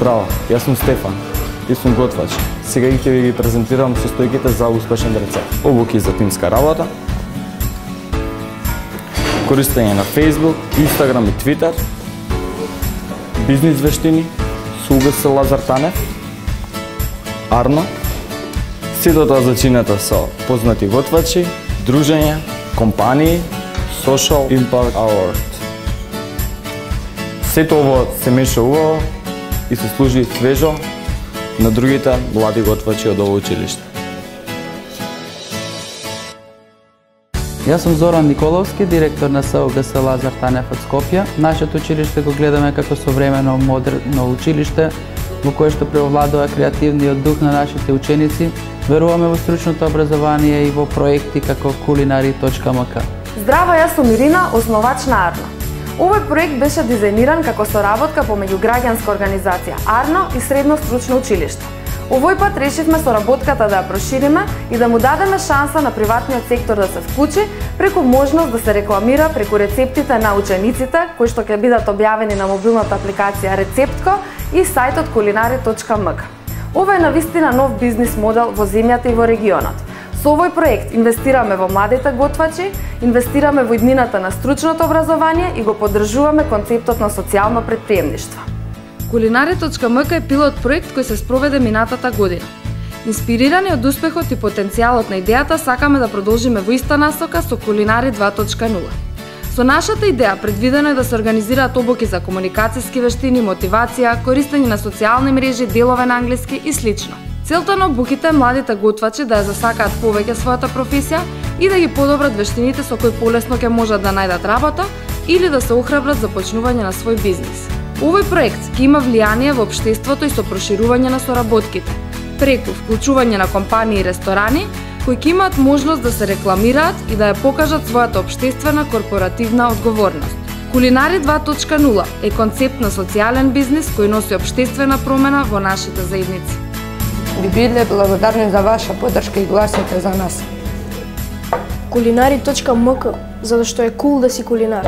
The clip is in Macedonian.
Здраво, јас сум Стефан и сум готвач. Сега ќе ви ги презентирам состојките за успешен рецепт. Обуки за тимска работа, користење на Facebook, Instagram и Twitter, бизнис вештини, со УГС Лазар Танев, Арно, сето тоа зачинето со познати готвачи, дружења, компании, Social Impact Award. Сето ово се меша убаво и се служи свежо на другите млади готвачи од ово училиште. Јас сум Зоран Николовски, директор на СУГС Лазар Танев од Скопје. Нашето училиште го гледаме како современо модерно училиште во кое што преовладува креативниот дух на нашите ученици. Веруваме во стручното образование и во проекти како Culinari.mk. Здраво, јас сум Ирина, основач на Арно. Овој проект беше дизајниран како соработка помеѓу граѓанска организација Арно и Средно стручно училиште. Овој пат решивме соработката да ја прошириме и да му дадеме шанса на приватниот сектор да се вклучи преку можност да се рекламира преку рецептите на учениците кои што ќе бидат објавени на мобилната апликација Рецептко и сајтот Culinari.mk. Ова е навистина нов бизнис модел во земјата и во регионот. Со овој проект инвестираме во младите готвачи, инвестираме во иднината на стручното образование и го поддржуваме концептот на социјално претприемништво. Culinari.mk е пилот проект кој се спроведе минатата година. Инспирирани од успехот и потенцијалот на идејата, сакаме да продолжиме во иста насока со Culinari 2.0. Со нашата идеја предвидено е да се организираат обуки за комуникацијски вештини, мотивација, користење на социјални мрежи, делове на англиски и слично. Целта на обуките е младите готвачи да ја засакаат повеќе својата професија и да ги подобрат вештините со кои полесно ќе можат да најдат работа или да се охрабрат за почнување на свој бизнис. Овој проект ќе има влијание во општеството и со проширување на соработките, преку вклучување на компании и ресторани кои ќе имаат можност да се рекламираат и да ја покажат својата општествена корпоративна одговорност. Culinari 2.0 е концепт на социјален бизнис кој носи општествена промена во нашите заедници. Би биле благодарни за ваша поддршка и гласате за нас. Culinari.mk, затоа што е кул да си кулинар.